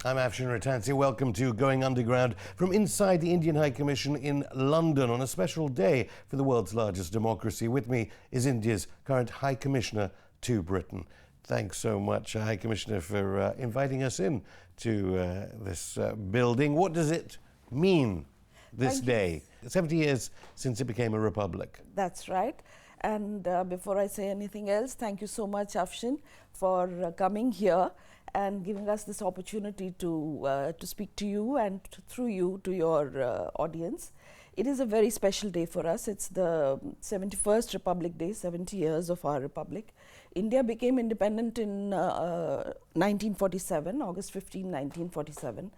I'm Afshin Rattansi. Welcome to Going Underground from inside the Indian High Commission in London on a special day for the world's largest democracy. With me is India's current High Commissioner to Britain. Thanks so much, High Commissioner, for inviting us in to this building. What does it mean this day? 70 years since it became a republic. That's right. And before I say anything else, thank you so much, Afshin, for coming here and giving us this opportunity to speak to you and through you to your audience. It is a very special day for us. It's the 71st Republic Day, 70 years of our republic. India became independent in 1947, August 15, 1947,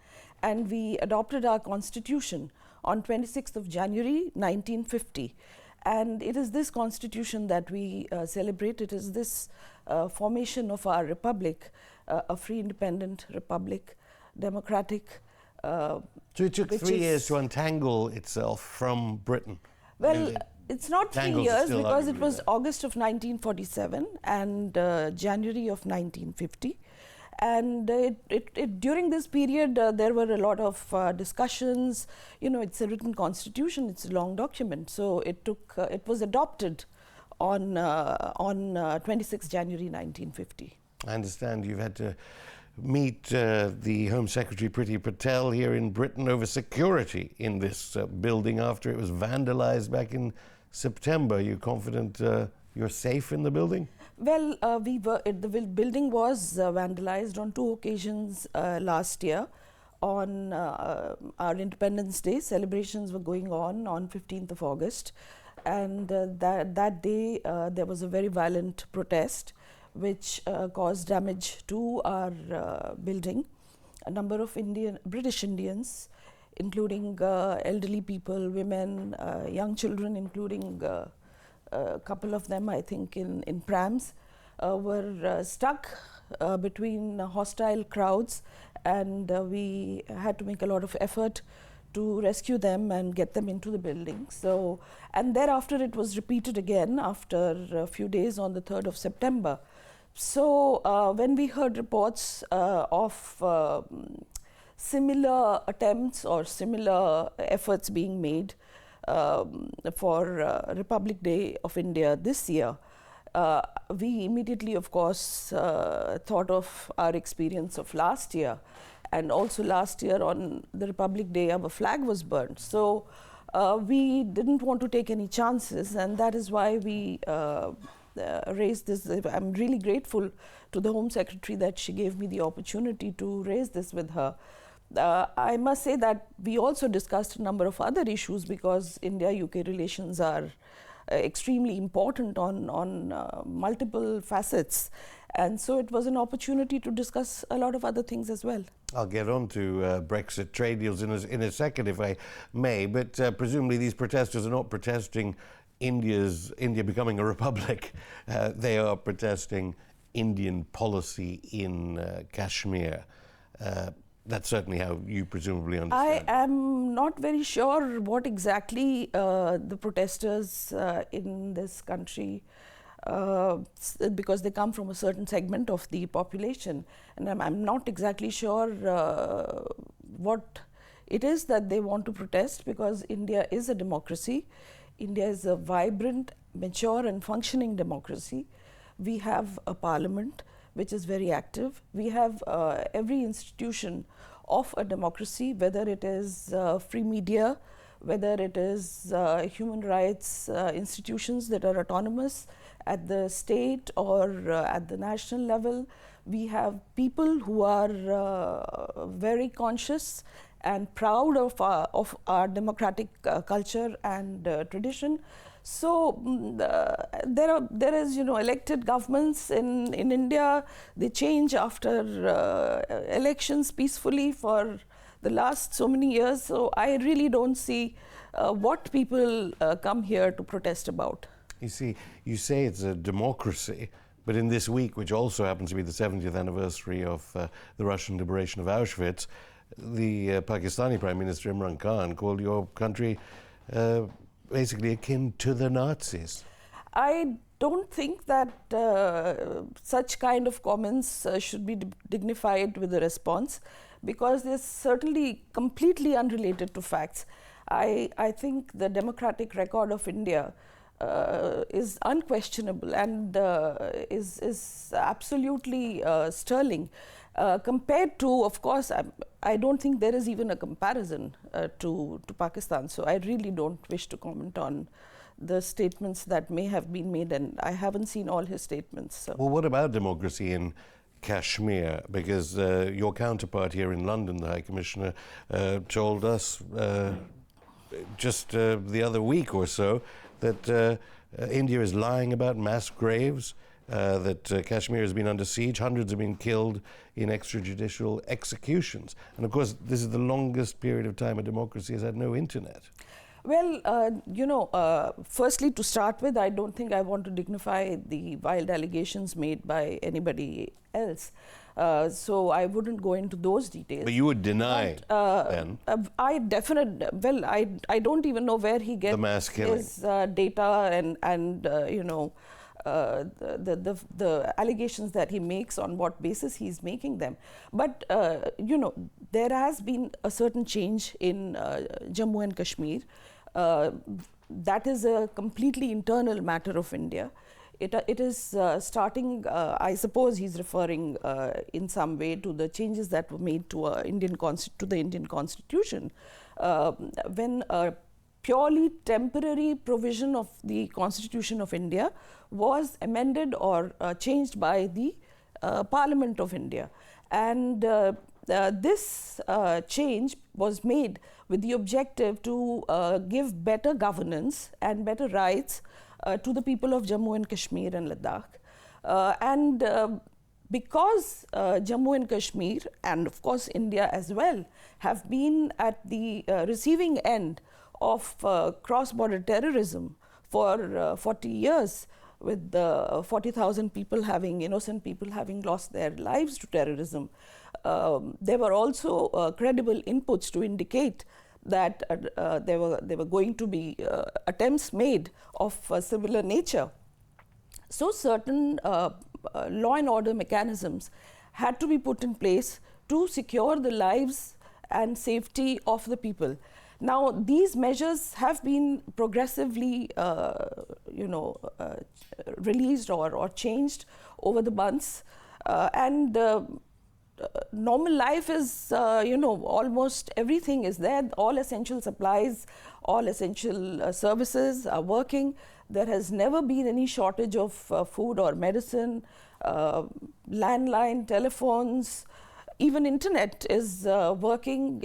and we adopted our constitution on 26th of January, 1950. And it is this constitution that we celebrate. It is this formation of our republic, a free, independent republic, democratic. So it took 3 years to untangle itself from Britain. Well, it's not 3 years because it was August of 1947 and January of 1950. And during this period, there were a lot of discussions. You know, it's a written constitution, it's a long document. So it was adopted on 26 January 1950. I understand you've had to meet the Home Secretary Priti Patel here in Britain over security in this building after it was vandalized back in September. Are you confident you're safe in the building? Well, the building was vandalized on 2 occasions last year. On our Independence Day, celebrations were going on 15th of August. And that day, there was a very violent protest which caused damage to our building. A number of British Indians, including elderly people, women, young children, including a couple of them, I think, in prams, were stuck between hostile crowds, and we had to make a lot of effort to rescue them and get them into the building. So, and thereafter it was repeated again after a few days on the 3rd of September. So when we heard reports of similar attempts or similar efforts being made for Republic Day of India this year, we immediately, of course, thought of our experience of last year. And also last year on the Republic Day, our flag was burnt. So we didn't want to take any chances, and that is why we raised this. I'm really grateful to the Home Secretary that she gave me the opportunity to raise this with her. I must say that we also discussed a number of other issues because India-UK relations are extremely important on multiple facets. And so it was an opportunity to discuss a lot of other things as well. I'll get on to Brexit trade deals in a second, if I may, but presumably these protesters are not protesting India becoming a republic. They are protesting Indian policy in Kashmir. That's certainly how you presumably understand. I am not very sure what exactly the protesters in this country, because they come from a certain segment of the population, and I'm not exactly sure what it is that they want to protest, because India is a democracy. India is a vibrant, mature and functioning democracy. We have a parliament which is very active. We have every institution of a democracy, whether it is free media, whether it is human rights institutions that are autonomous at the state or at the national level. We have people who are very conscious and proud of our democratic culture and tradition. So there is, elected governments in India. They change after elections peacefully for the last so many years. So I really don't see what people come here to protest about. You see, you say it's a democracy, but in this week, which also happens to be the 70th anniversary of the Russian liberation of Auschwitz, the Pakistani Prime Minister Imran Khan called your country basically akin to the Nazis. I don't think that such kind of comments should be dignified with a response, because they're certainly completely unrelated to facts. I think the democratic record of India is unquestionable and is absolutely sterling. Compared to, of course, I don't think there is even a comparison to Pakistan. So I really don't wish to comment on the statements that may have been made, and I haven't seen all his statements. So. Well, what about democracy in Kashmir? Because your counterpart here in London, the High Commissioner, told us just the other week or so that India is lying about mass graves, that Kashmir has been under siege, hundreds have been killed in extrajudicial executions. And of course, this is the longest period of time a democracy has had no internet. Well, firstly, to start with, I don't think I want to dignify the wild allegations made by anybody else. So I wouldn't go into those details. But you would deny then? I don't even know where he gets the mass killing. His data and the allegations that he makes, on what basis he's making them. But, there has been a certain change in Jammu and Kashmir. That is a completely internal matter of India. It is starting, I suppose he's referring in some way to the changes that were made to the Indian Constitution, when a purely temporary provision of the Constitution of India was amended or changed by the Parliament of India. And this change was made with the objective to give better governance and better rights to the people of Jammu and Kashmir and Ladakh. Because Jammu and Kashmir, and of course India as well, have been at the receiving end of cross-border terrorism for 40 years, with 40,000 people innocent people having lost their lives to terrorism. There were also credible inputs to indicate that there were going to be attempts made of a similar nature. So certain law and order mechanisms had to be put in place to secure the lives and safety of the people. Now, these measures have been progressively, released or changed over the months, and normal life is, almost everything is there. All essential supplies, all essential services are working. There has never been any shortage of food or medicine, landline, telephones. Even internet is working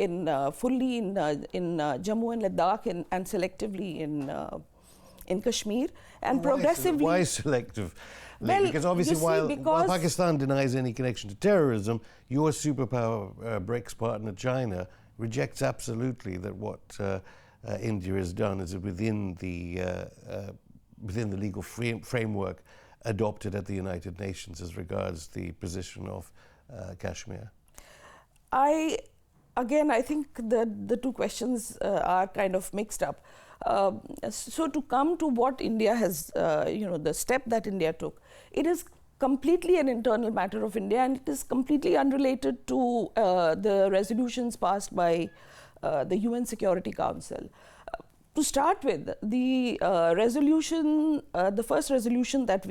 fully in Jammu and Ladakh and selectively in Kashmir, and progressively. Why selective? Well, because obviously, while Pakistan denies any connection to terrorism, your superpower BRICS partner China rejects absolutely that what India has done is within the legal framework adopted at the United Nations as regards the position of Kashmir. I think the two questions are kind of mixed up. So to come to what India has, the step that India took, it is completely an internal matter of India, and it is completely unrelated to the resolutions passed by the UN Security Council. To start with, the resolution, the first resolution that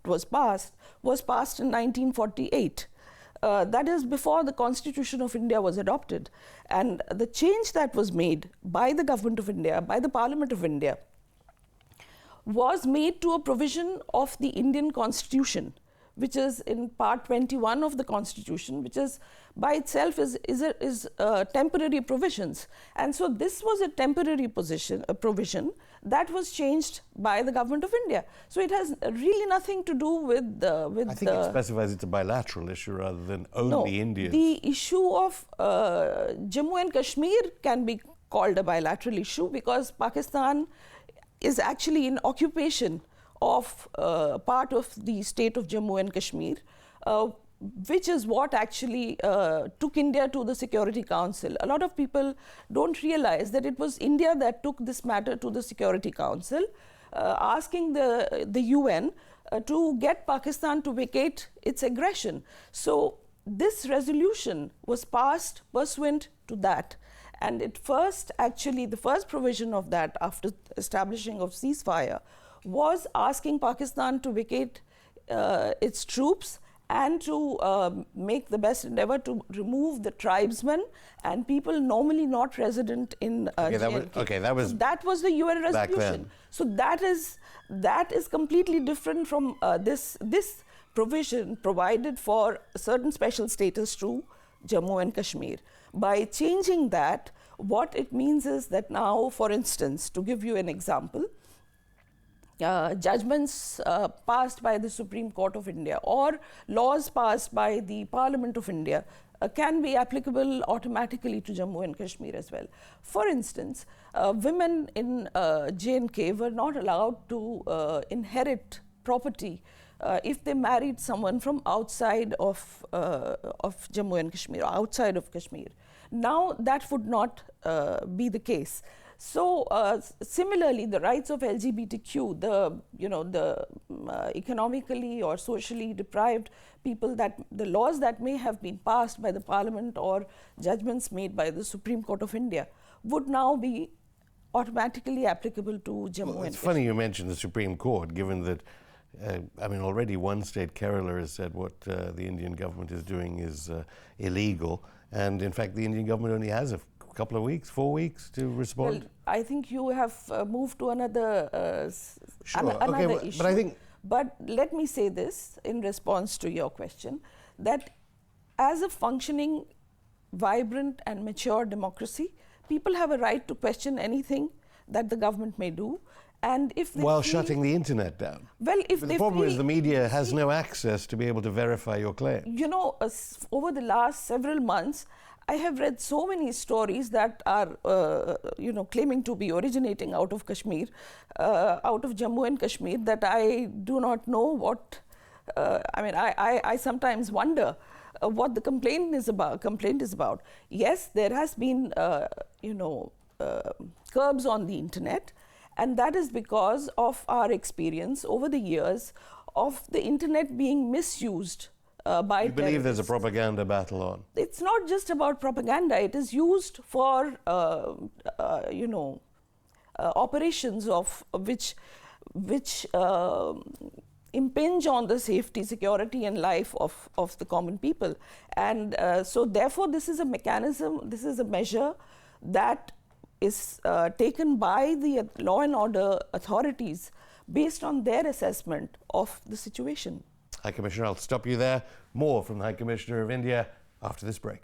was passed in 1948. That is before the Constitution of India was adopted. And the change that was made by the Government of India, by the Parliament of India, was made to a provision of the Indian Constitution, which is in Part 21 of the Constitution, which is by itself is temporary provisions. And so this was a temporary provision that was changed by the Government of India. So it has really nothing to do with I think it specifies it's a bilateral issue rather than only India. The issue of Jammu and Kashmir can be called a bilateral issue, because Pakistan is actually in occupation of part of the state of Jammu and Kashmir, which is what actually took India to the Security Council. A lot of people don't realize that it was India that took this matter to the Security Council, asking the UN to get Pakistan to vacate its aggression. So this resolution was passed pursuant to that. And it first, actually, the first provision of that after establishing of ceasefire was asking Pakistan to vacate its troops and to make the best endeavor to remove the tribesmen and people normally not resident in okay, that was so that was the UN resolution. So that is completely different from this provision provided for certain special status to Jammu and Kashmir. By changing that, what it means is that now, for instance, to give you an example, judgments passed by the Supreme Court of India or laws passed by the Parliament of India can be applicable automatically to Jammu and Kashmir as well. For instance, women in J&K were not allowed to inherit property if they married someone from outside of Jammu and Kashmir, outside of Kashmir. Now that would not be the case. So similarly, the rights of LGBTQ, the economically or socially deprived people, that the laws that may have been passed by the Parliament or judgments made by the Supreme Court of India would now be automatically applicable to Jammu and Kashmir. It's funny you mentioned the Supreme Court, given that already one state, Kerala, has said what the Indian government is doing is illegal, and in fact the Indian government only has a couple of weeks, 4 weeks to respond. Well, I think you have moved to another issue. But let me say this in response to your question, that as a functioning, vibrant and mature democracy, people have a right to question anything that the government may do. And if they while shutting the internet down. Well, if but the problem is the media has no access to be able to verify your claim. You know, over the last several months, I have read so many stories that are, claiming to be originating out of Kashmir, out of Jammu and Kashmir, that I do not know what. I sometimes wonder what the complaint is about. Yes, there has been, curbs on the internet. And that is because of our experience over the years of the internet being misused by You believe there's a propaganda battle on? It's not just about propaganda. It is used for, operations of which impinge on the safety, security and life of the common people. And so therefore this is a mechanism, this is a measure that is taken by the law and order authorities based on their assessment of the situation. High Commissioner, I'll stop you there. More from the High Commissioner of India after this break.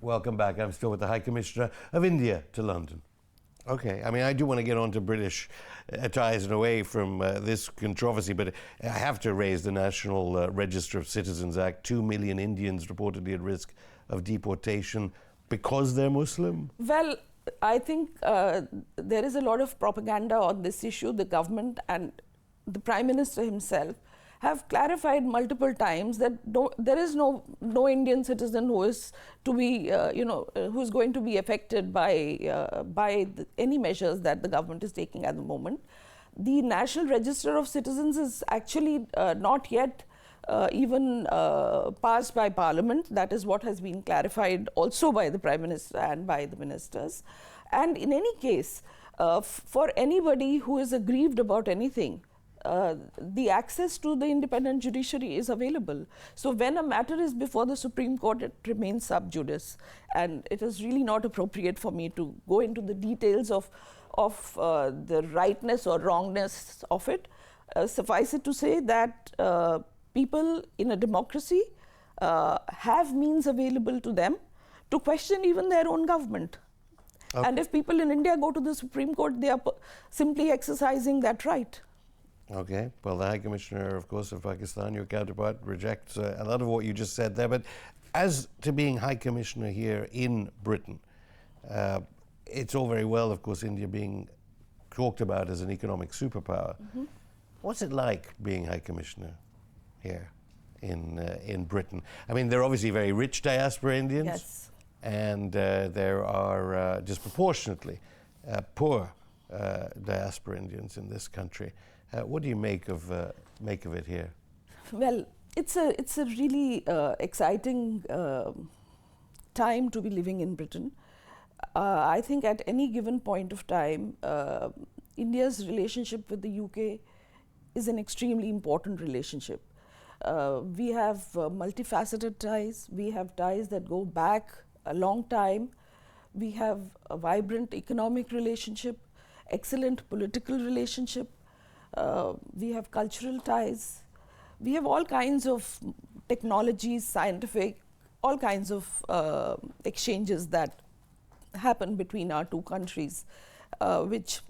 Welcome back. I'm still with the High Commissioner of India to London. Okay, I do want to get on to British ties and away from this controversy, but I have to raise the National Register of Citizens Act. 2 million Indians reportedly at risk of deportation because they're Muslim? Well, I think there is a lot of propaganda on this issue. The government and the Prime Minister himself have clarified multiple times that there is no Indian citizen who is to be, who's going to be affected by any measures that the government is taking at the moment. The National Register of Citizens is actually not yet even passed by Parliament. That is what has been clarified also by the Prime Minister and by the ministers. And in any case, for anybody who is aggrieved about anything, the access to the independent judiciary is available. So when a matter is before the Supreme Court, it remains sub judice. And it is really not appropriate for me to go into the details of the rightness or wrongness of it. Suffice it to say that people in a democracy have means available to them to question even their own government. Okay. And if people in India go to the Supreme Court, they are simply exercising that right. Okay. Well, the High Commissioner, of course, of Pakistan, your counterpart, rejects a lot of what you just said there. But as to being High Commissioner here in Britain, it's all very well, of course, India being talked about as an economic superpower. Mm-hmm. What's it like being High Commissioner here in Britain? There are obviously very rich diaspora Indians. Yes. And there are disproportionately poor diaspora Indians in this country. What do you make of it here? Well, it's a really exciting time to be living in Britain. I think at any given point of time, India's relationship with the UK is an extremely important relationship. We have multifaceted ties. We have ties that go back a long time. We have a vibrant economic relationship, excellent political relationship. We have cultural ties. We have all kinds of technologies, scientific, all kinds of exchanges that happen between our two countries, which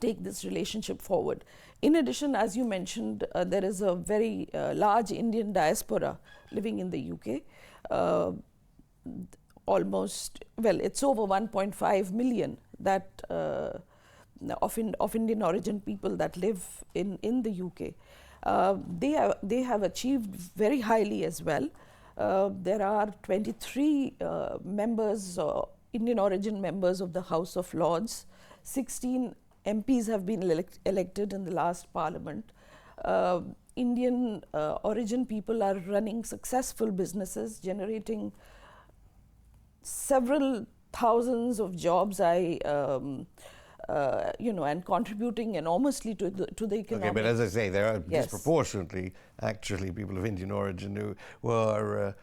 take this relationship forward. In addition, as you mentioned, there is a very large Indian diaspora living in the UK. Almost, well, it's over 1.5 million that of Indian origin people that live in the UK. They have achieved very highly as well. There are 23 members, Indian origin members of the House of Lords. 16 MPs have been elected in the last parliament. Indian origin people are running successful businesses, generating several thousands of jobs. And contributing enormously to the economy. Okay, but as I say, there are disproportionately, actually, people of Indian origin who are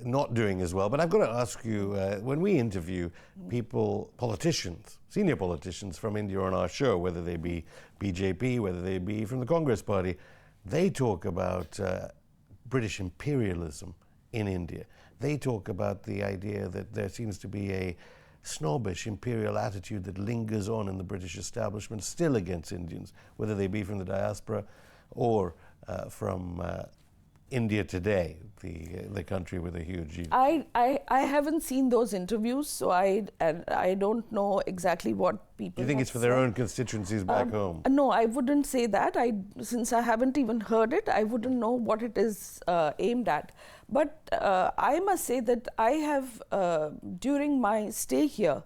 not doing as well. But I've got to ask you, when we interview people, politicians, senior politicians from India on our show, whether they be BJP, whether they be from the Congress Party, they talk about British imperialism in India. They talk about the idea that there seems to be a snobbish imperial attitude that lingers on in the British establishment still against Indians, whether they be from the diaspora or from India today, the country with a huge GDP. I haven't seen those interviews, so I don't know exactly what people. Do you think it's for their own constituencies back home? No, I wouldn't say that. Since I haven't even heard it, I wouldn't know what it is aimed at. But I must say that I have, during my stay here,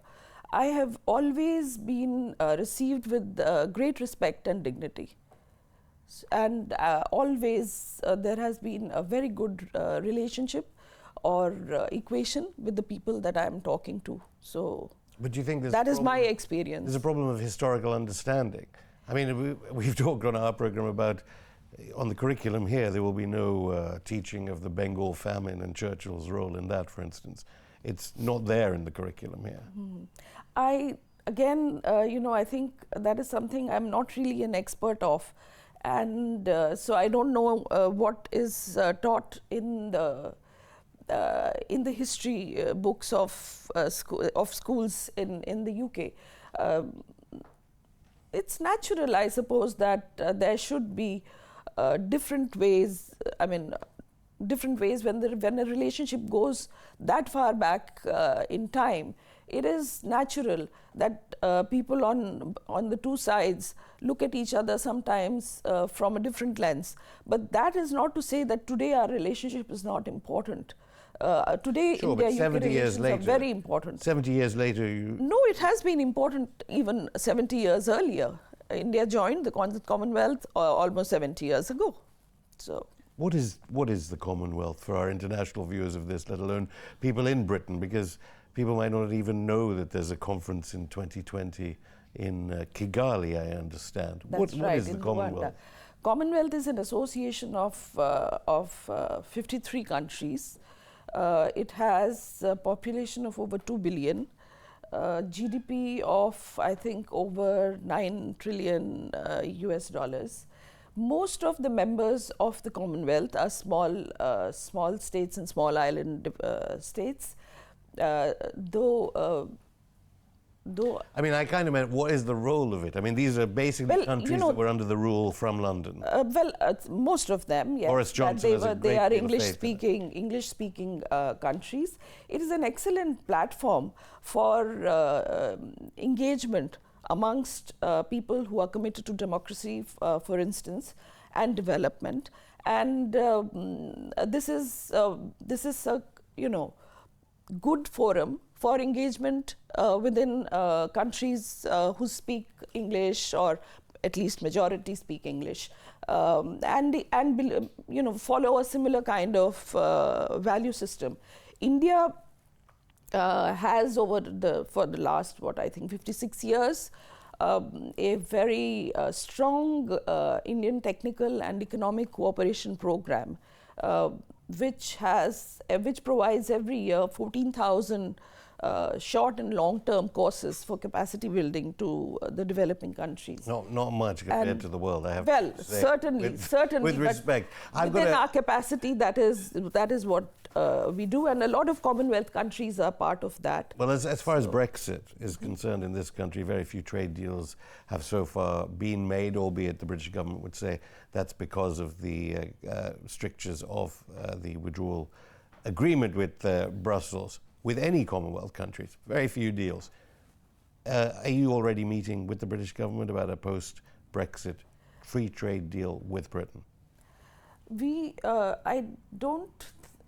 I have always been received with great respect and dignity. And always there has been a very good relationship or equation with the people that I am talking to. So but do you think that is my experience. There's a problem of historical understanding. I mean, we've talked on our program about, on the curriculum here, there will be no teaching of the Bengal famine and Churchill's role in that, for instance. It's not there in the curriculum here. I think that is something I'm not really an expert of. And so I don't know what is taught in the history books of schools in the UK. It's natural, I suppose, that there should be different ways. I mean, different ways when a relationship goes that far back in time. It is natural that people on the two sides look at each other sometimes from a different lens. But that is not to say that today our relationship is not important. Today, sure, India-UK relations are very important. 70 years later, No, it has been important even 70 years earlier. India joined the Commonwealth almost 70 years ago. So. What is the Commonwealth for our international viewers of this, let alone people in Britain? Because people might not even know that there's a conference in 2020 in Kigali, I understand. That's what is the Commonwealth? Rwanda. Commonwealth is an association of 53 countries. It has a population of over 2 billion, GDP of, I think, over 9 trillion US dollars. Most of the members of the Commonwealth are small states and small island states. Though I mean, I kind of meant, what is the role of it? I mean, these are basically countries that were under the rule from London. Most of them, yes. Boris Johnson they are English-speaking countries. It is an excellent platform for engagement amongst people who are committed to democracy, for instance, and development. And this is a good forum for engagement within countries who speak English, or at least majority speak English, and follow a similar kind of value system. India has for the last, what I think, 56 years, a very strong Indian technical and economic cooperation program, which provides every year 14,000 short and long-term courses for capacity building to the developing countries. Not much compared to the world, I have well, to say. certainly. With respect. Within our capacity, that is what we do, and a lot of Commonwealth countries are part of that. Well, as far as Brexit is concerned in this country, very few trade deals have so far been made, albeit the British government would say that's because of the strictures of the withdrawal agreement with Brussels. With any Commonwealth countries, very few deals. Are you already meeting with the British government about a post-Brexit free trade deal with Britain?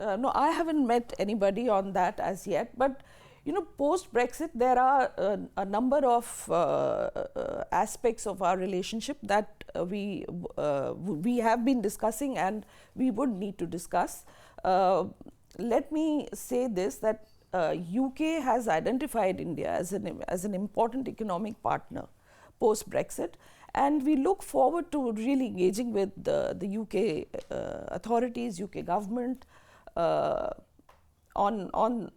I haven't met anybody on that as yet, but post-Brexit, there are a number of aspects of our relationship that we have been discussing and we would need to discuss. Let me say this, that UK has identified India as an important economic partner post-Brexit, and we look forward to really engaging with the UK authorities, UK government on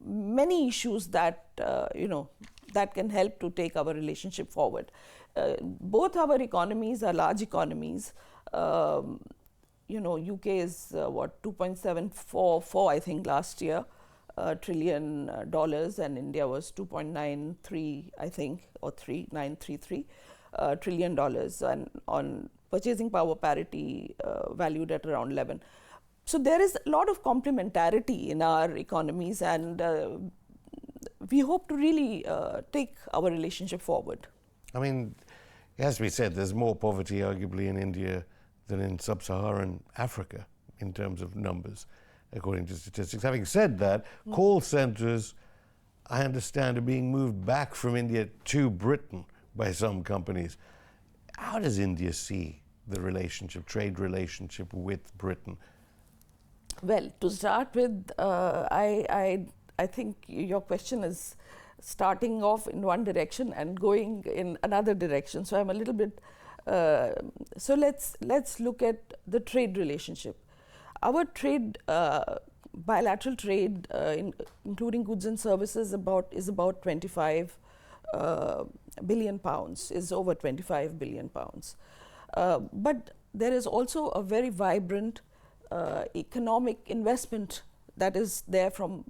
many issues that that can help to take our relationship forward. Both our economies are large economies. UK is what, 2.744 I think last year trillion dollars, and India was 2.93 I think, or 933 trillion dollars, and on purchasing power parity valued at around 11. So there is a lot of complementarity in our economies, and we hope to really take our relationship forward. I mean, it has to be said, there's more poverty arguably in India than in sub-Saharan Africa in terms of numbers, according to statistics. Having said that, call centres, I understand, are being moved back from India to Britain by some companies. How does India see the trade relationship with Britain? Well, to start with, I think your question is starting off in one direction and going in another direction. So I'm a little bit. So let's look at the trade relationship. Our trade, bilateral trade, including goods and services, is about 25 billion pounds. Is over 25 billion pounds. But there is also a very vibrant economic investment that is there from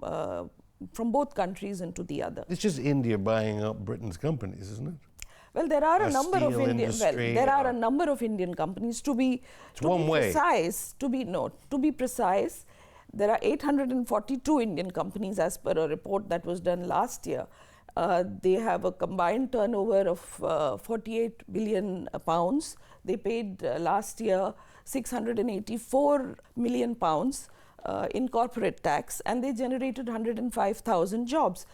both countries into the other. It's just India buying up Britain's companies, isn't it? Well, there are a number of Indian. Well, there are a number of Indian companies. To be precise, there are 842 Indian companies, as per a report that was done last year. They have a combined turnover of 48 billion pounds. They paid last year 684 million pounds in corporate tax, and they generated 105,000 jobs.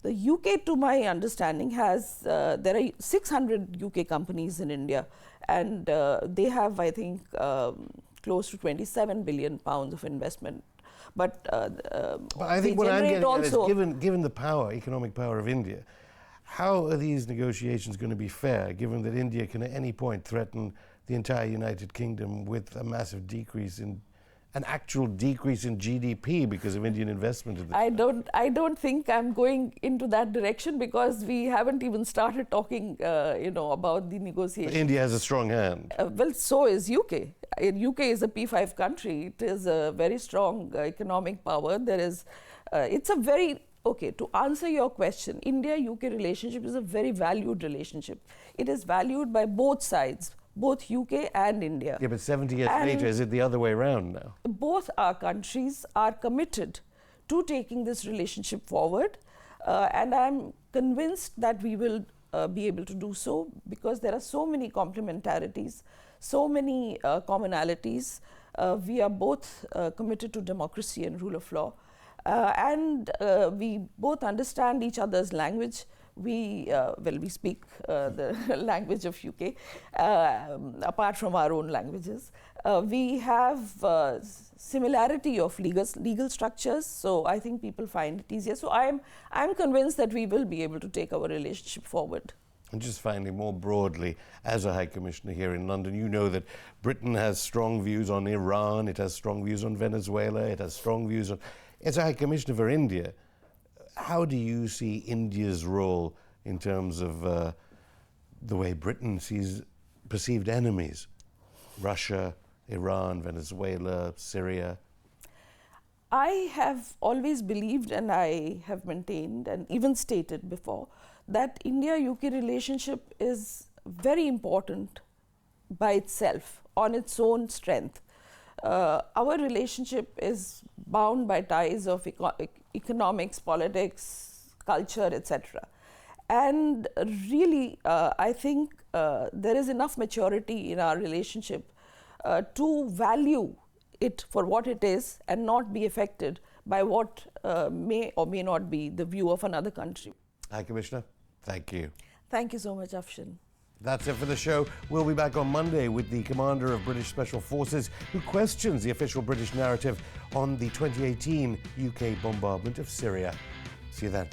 The UK, to my understanding, there are 600 UK companies in India, and they have, I think, close to 27 billion pounds of investment. But I think what I'm getting at is, given the economic power of India, how are these negotiations going to be fair, given that India can at any point threaten the entire United Kingdom with a massive decrease in an actual decrease in GDP because of Indian investment in this country? I don't think I'm going into that direction, because we haven't even started talking, about the negotiations. But India has a strong hand. Well, so is UK. UK is a P5 country. It is a very strong economic power. To answer your question, India-UK relationship is a very valued relationship. It is valued by both sides, both UK and India. Yeah, but 70 years later, is it the other way around now? Both our countries are committed to taking this relationship forward, and I'm convinced that we will be able to do so, because there are so many complementarities, so many commonalities. We are both committed to democracy and rule of law. and we both understand each other's language. We speak the language of UK, apart from our own languages. We have similarity of legal structures, so I think people find it easier. So I'm convinced that we will be able to take our relationship forward. And just finally, more broadly, as a High Commissioner here in London, you know that Britain has strong views on Iran, it has strong views on Venezuela, it has strong views on... As a High Commissioner for India, how do you see India's role in terms of the way Britain sees perceived enemies? Russia, Iran, Venezuela, Syria? I have always believed, and I have maintained and even stated before, that India-UK relationship is very important by itself, on its own strength. Our relationship is bound by ties of economics, politics, culture, etc. And really, I think there is enough maturity in our relationship to value it for what it is and not be affected by what may or may not be the view of another country. High Commissioner, thank you. Thank you so much, Afshan. That's it for the show. We'll be back on Monday with the Commander of British Special Forces, who questions the official British narrative on the 2018 UK bombardment of Syria. See you then.